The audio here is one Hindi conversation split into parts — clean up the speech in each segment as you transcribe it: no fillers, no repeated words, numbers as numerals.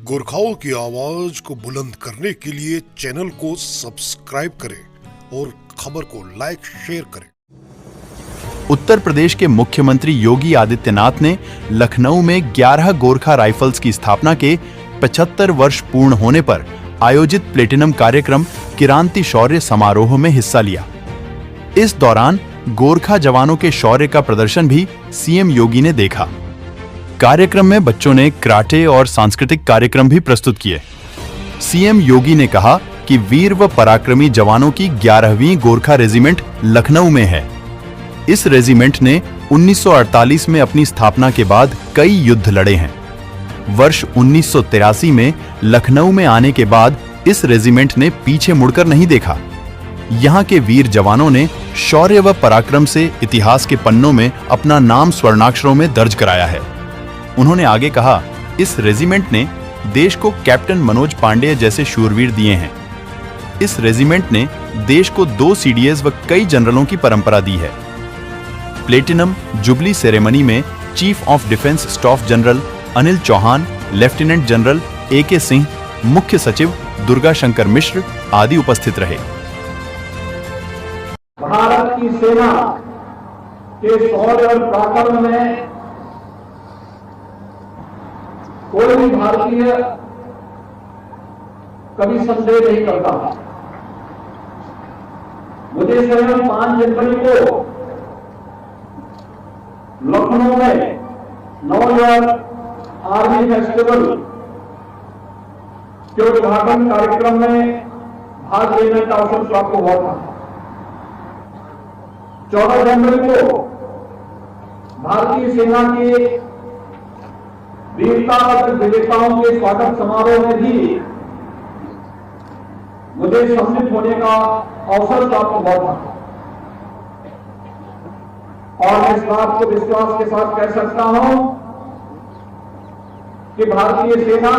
गोरखाओं की आवाज को बुलंद करने के लिए चैनल को सब्सक्राइब करें और खबर को लाइक शेयर करें। उत्तर प्रदेश के मुख्यमंत्री योगी आदित्यनाथ ने लखनऊ में 11 गोरखा राइफल्स की स्थापना के 75 वर्ष पूर्ण होने पर आयोजित प्लेटिनम कार्यक्रम क्रांति शौर्य समारोह में हिस्सा लिया। इस दौरान गोरखा जवानों के शौर्य का प्रदर्शन भी सीएम योगी ने देखा। कार्यक्रम में बच्चों ने कराटे और सांस्कृतिक कार्यक्रम भी प्रस्तुत किए। सीएम योगी ने कहा कि वीर व पराक्रमी जवानों की 11वीं गोरखा रेजिमेंट लखनऊ में है। इस रेजिमेंट ने 1948 में अपनी स्थापना के बाद कई युद्ध लड़े हैं। वर्ष 1983 में लखनऊ में आने के बाद इस रेजिमेंट ने पीछे मुड़कर नहीं देखा। यहाँ के वीर जवानों ने शौर्य व पराक्रम से इतिहास के पन्नों में अपना नाम स्वर्णाक्षरों में दर्ज कराया है। उन्होंने आगे कहा, इस रेजिमेंट ने देश को कैप्टन मनोज पांडे जैसे शूरवीर दिए हैं। इस रेजिमेंट ने देश को 2 सीडीएस व कई जनरलों की परंपरा दी है। प्लेटिनम जुबली सेरेमनी में chief of defence staff general Anil Chauhan, lieutenant general AK Singh, मुख्य सचिव दुर्गा शंकर मिश्र आदि उपस्थित रहे। भारत की सेना के शौर्य और पराक्रम में कोई भी भारतीय कभी संदेह नहीं करता। मुझे स्वयं 5 जनवरी को लखनऊ में न्यू ईयर आर्मी फेस्टिवल के उद्घाटन कार्यक्रम में भाग लेने का अवसर प्राप्त हुआ था। 14 जनवरी को भारतीय सेना के वीरता पदक विजेताओं के स्वागत समारोह में भी मुझे सम्मिलित होने का अवसर प्राप्त हुआ था और मैं इस बात को विश्वास के साथ कह सकता हूं कि भारतीय सेना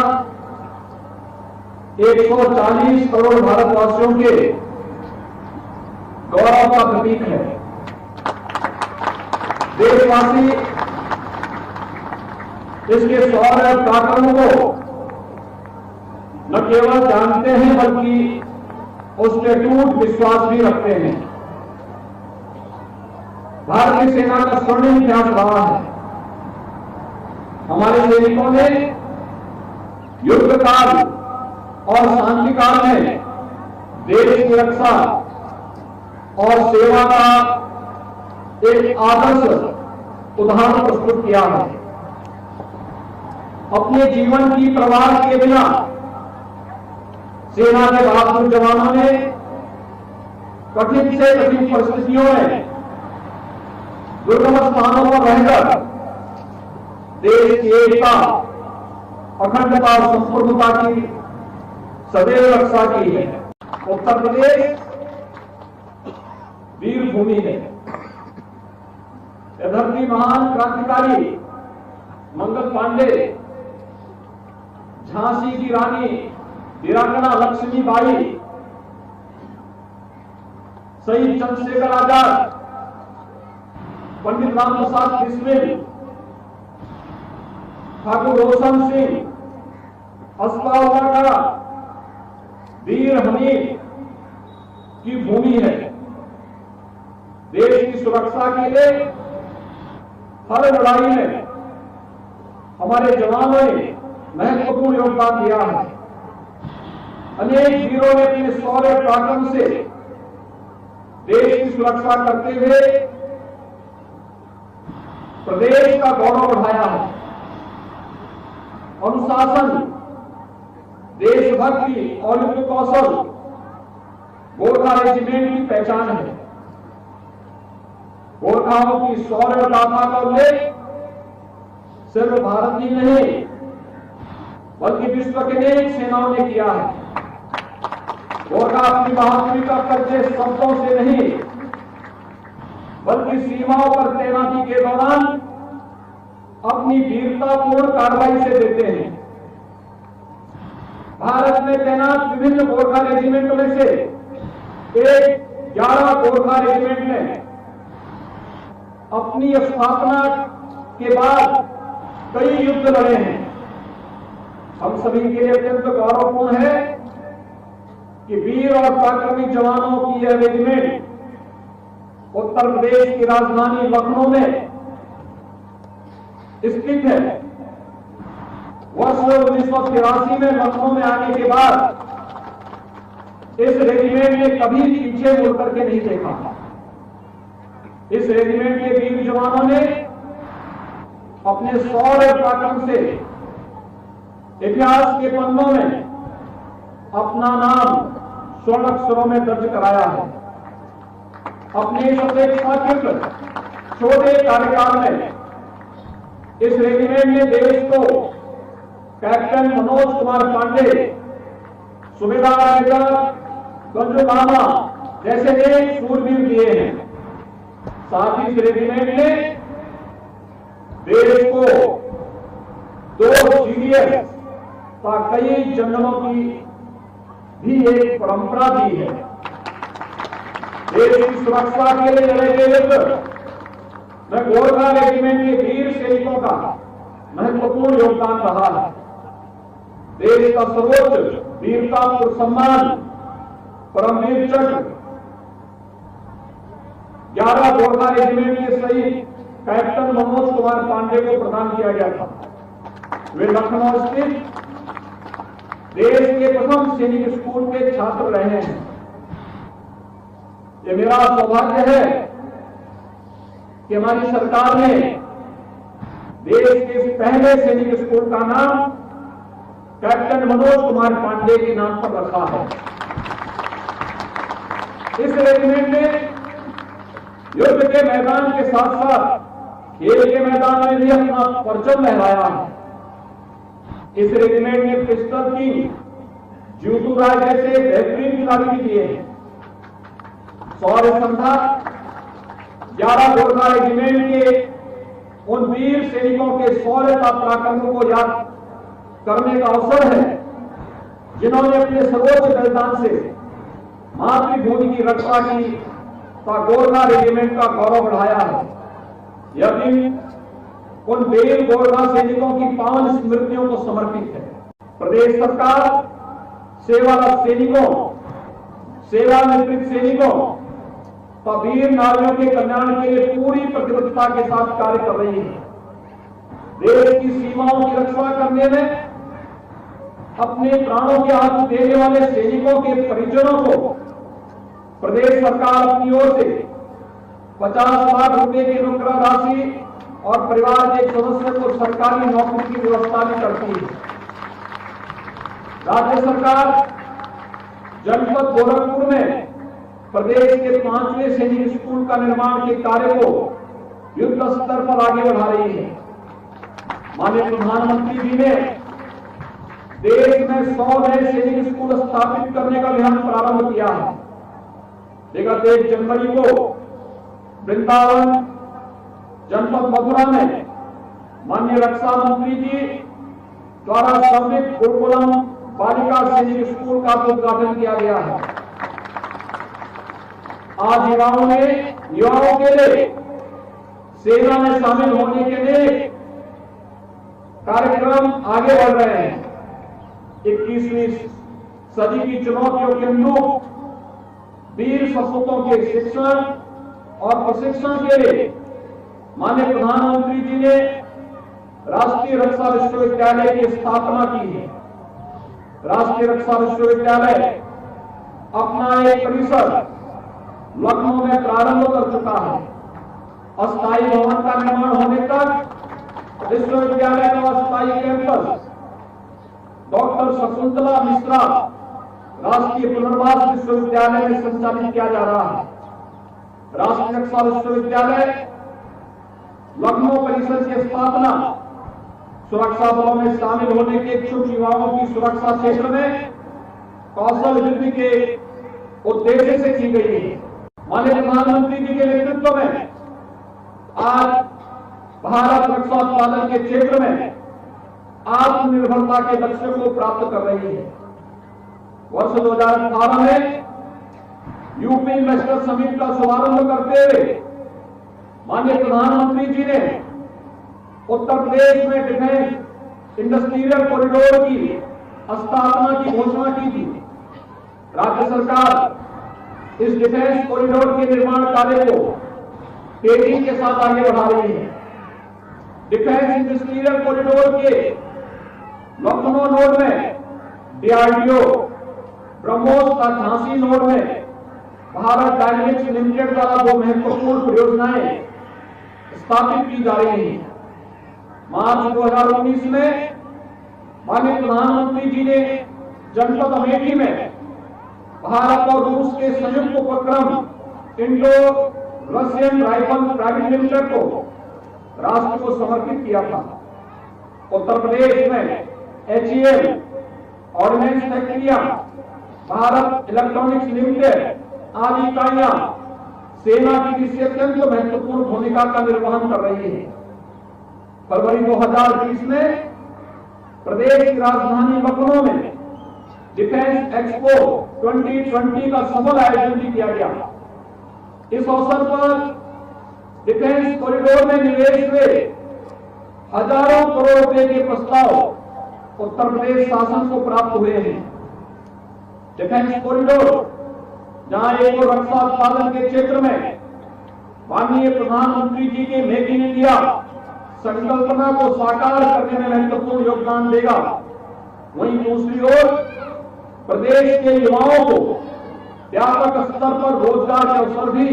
140 करोड़ भारतवासियों के गौरव का प्रतीक है। देशवासी इसके शौर्य और पराक्रम को न केवल जानते हैं बल्कि उसके टूट विश्वास भी रखते हैं। भारतीय सेना का स्वर्णिम इतिहास रहा है। हमारे सैनिकों ने युद्ध काल और शांति काल में देश की रक्षा और सेवा का एक आदर्श उदाहरण प्रस्तुत किया है। अपने जीवन की परवाह किए बिना सेना के बहादुर जवानों ने कठिन से कठिन परिस्थितियों में दुर्गम स्थानों पर रहकर देश की एकता, अखंडता और संप्रभुता की सदैव रक्षा की है। उत्तर प्रदेश वीर भूमि है। धरती महान क्रांतिकारी मंगल पांडे, झांसी की रानी वीरांगना लक्ष्मीबाई, शहीद चंद्रशेखर आजाद, पंडित राम प्रसाद बिस्मिल, ठाकुर रोशन सिंह, अस्फाउल्लाह का वीर हमीद की भूमि है। देश की सुरक्षा के लिए हर लड़ाई में हमारे जवानों ने महत्वपूर्ण योगदान दिया है। अनेक वीरों ने अपने शौर्य पराक्रम से देश की सुरक्षा करते हुए प्रदेश का गौरव बढ़ाया है। अनुशासन, देशभक्ति और युद्ध कौशल गोरखा रेजिमेंट की पहचान है। गोरखाओं की शौर्य गाथा का उल्लेख सिर्फ भारत ही नहीं बल्कि विश्व के अनेक सेनाओं ने किया है। गोरखा अपनी बहादुरी का परिचय शब्दों से नहीं बल्कि सीमाओं पर तैनाती के दौरान अपनी वीरतापूर्ण कार्रवाई से देते हैं। भारत में तैनात विभिन्न गोरखा रेजिमेंटों में से एक 11 गोरखा रेजिमेंट ने अपनी स्थापना के बाद कई युद्ध लड़े हैं। हम सभी के लिए अत्यंत गौरवपूर्ण है कि वीर और पराक्रमी जवानों की यह रेजिमेंट उत्तर प्रदेश की राजधानी लखनऊ में स्थित है। वर्ष 1983 में लखनऊ में आने के बाद इस रेजिमेंट ने कभी पीछे मुड़ करके नहीं देखा। इस रेजिमेंट के वीर जवानों ने अपने शौर्य पराक्रम से इतिहास के पन्नों में अपना नाम स्वर्ण अक्षरों में दर्ज कराया है। अपने इस अपेक्षाकृत छोटे कार्यकाल में इस रेजिमेंट ने देश को कैप्टन मनोज कुमार पांडे, सुबेदार गंजुकामा जैसे अनेक सूरवीर दिए हैं। साथ ही इस रेजिमेंट ने देश को 2 सीडीएस का कई जनरलों की भी एक परंपरा दी है। देश की सुरक्षा के लिए लड़े गए युद्ध में गोरखा रेजिमेंट के वीर सैनिकों का महत्वपूर्ण योगदान रहा है। देश का सर्वोच्च वीरता और सम्मान परमवीर चक्र 11 गोरखा रेजिमेंट के शहीद कैप्टन मनोज कुमार पांडे को प्रदान किया गया था। वे लखनऊ स्थित देश के प्रथम सैनिक स्कूल के छात्र रहे हैं। ये मेरा सौभाग्य है कि हमारी सरकार ने देश के इस पहले सैनिक स्कूल का नाम कैप्टन मनोज कुमार पांडे के नाम पर रखा है। इस रेजिमेंट ने युद्ध के मैदान के साथ साथ खेल के मैदान में भी अपना परचम लहराया है। इस रेजिमेंट ने पिस्टल की ज्यूटू राय जैसे बेहतरीन खिलाड़ी भी दिए हैं। शौर्य संधा 11 गोरखा रेजिमेंट के उन वीर सैनिकों के शौर्य का पराक्रम को याद करने का अवसर है जिन्होंने अपने सर्वोच्च बलिदान से मातृभूमि की रक्षा की तथा गोरखा रेजिमेंट का गौरव बढ़ाया है। यह दिन उन वीर गोरखा सैनिकों की पावन स्मृतियों को समर्पित है। प्रदेश सरकार सेवारत सैनिकों, सेवानिवृत्त सैनिकों तथा वीर नारियों के कल्याण के लिए पूरी प्रतिबद्धता के साथ कार्य कर रही है। देश की सीमाओं की रक्षा करने में अपने प्राणों की आहुति देने वाले सैनिकों के परिजनों को प्रदेश सरकार अपनी ओर से 50 लाख रुपए की अनुग्रह राशि और परिवार के एक सदस्य को सरकारी नौकरी की व्यवस्था भी करती है। राज्य सरकार जनपद गोरखपुर में प्रदेश के 5वें सैनिक स्कूल का निर्माण के कार्य को युद्ध स्तर पर आगे बढ़ा रही है। माननीय प्रधानमंत्री जी ने देश में 100 नए सैनिक स्कूल स्थापित करने का अभियान प्रारंभ किया है। विगत 1 जनवरी को वृंदावन जनपद मथुरा में माननीय रक्षा मंत्री जी द्वारा समृद्ध गुरुकुलम बालिका सैनिक स्कूल का उद्घाटन किया गया है। आज युवाओं के लिए सेना में शामिल होने के लिए कार्यक्रम आगे बढ़ रहे हैं। 21वीं सदी की चुनौतियों के अनुरूप वीर सपूतों के शिक्षण और प्रशिक्षण के लिए माननीय प्रधानमंत्री जी ने राष्ट्रीय रक्षा विश्वविद्यालय की स्थापना की है। राष्ट्रीय रक्षा विश्वविद्यालय अपना एक परिसर लखनऊ में प्रारंभ कर चुका है। अस्थायी भवन का निर्माण होने तक विश्वविद्यालय का अस्थायी कैंपस डॉक्टर शकुंतला मिश्रा राष्ट्रीय पुनर्वास विश्वविद्यालय में संचालित किया जा रहा है। राष्ट्रीय रक्षा विश्वविद्यालय लखनऊ परिसर की स्थापना सुरक्षा बलों में शामिल होने के इच्छुक युवाओं की सुरक्षा क्षेत्र में कौशल वृद्धि के उद्देश्य से की गई है। माननीय प्रधानमंत्री जी के नेतृत्व में आज भारत रक्षा उत्पादन के क्षेत्र में आत्मनिर्भरता के लक्ष्य को प्राप्त कर रही है। वर्ष 2018 में यूपी इन्वेस्टर समिट का शुभारंभ करते हुए माननीय प्रधानमंत्री जी ने उत्तर प्रदेश में डिफेंस इंडस्ट्रियल कॉरिडोर की स्थापना की घोषणा की थी। राज्य सरकार इस डिफेंस कॉरिडोर के निर्माण कार्य को तेजी के साथ आगे बढ़ा रही है। डिफेंस इंडस्ट्रियल कॉरिडोर के लखनऊ नोड में डीआरडीओ, ब्रह्मोस का झांसी नोड में भारत डायनेमिक्स लिमिटेड द्वारा दो महत्वपूर्ण परियोजनाएं स्थापित की जा रही हैं। मार्च 2019 में माननीय प्रधानमंत्री जी ने जनपद अमेठी में भारत और रूस के संयुक्त उपक्रम Indo Russian rifle private limited को राष्ट्र को समर्पित किया था। उत्तर प्रदेश में HAL ऑर्डिनेंस फैक्ट्रियां, भारत इलेक्ट्रॉनिक्स लिमिटेड आदि इकाइयां सेना की दृष्टि अत्यंत महत्वपूर्ण भूमिका का निर्वहन कर रही है। फरवरी 2020 में प्रदेश की राजधानी लखनऊ में डिफेंस एक्सपो 2020 का सफल आयोजन भी किया गया। इस अवसर पर डिफेंस कॉरिडोर में निवेश हुए हजारों करोड़ रुपए के प्रस्ताव उत्तर प्रदेश शासन को प्राप्त हुए हैं। डिफेंस कॉरिडोर जहां एक और रक्षा उत्पादन के क्षेत्र में माननीय प्रधानमंत्री जी के मेक इन इंडिया संकल्पना को साकार करने में महत्वपूर्ण योगदान देगा, वहीं दूसरी ओर प्रदेश के युवाओं को व्यापक स्तर पर रोजगार के अवसर भी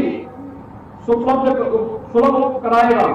सुलभ कराएगा।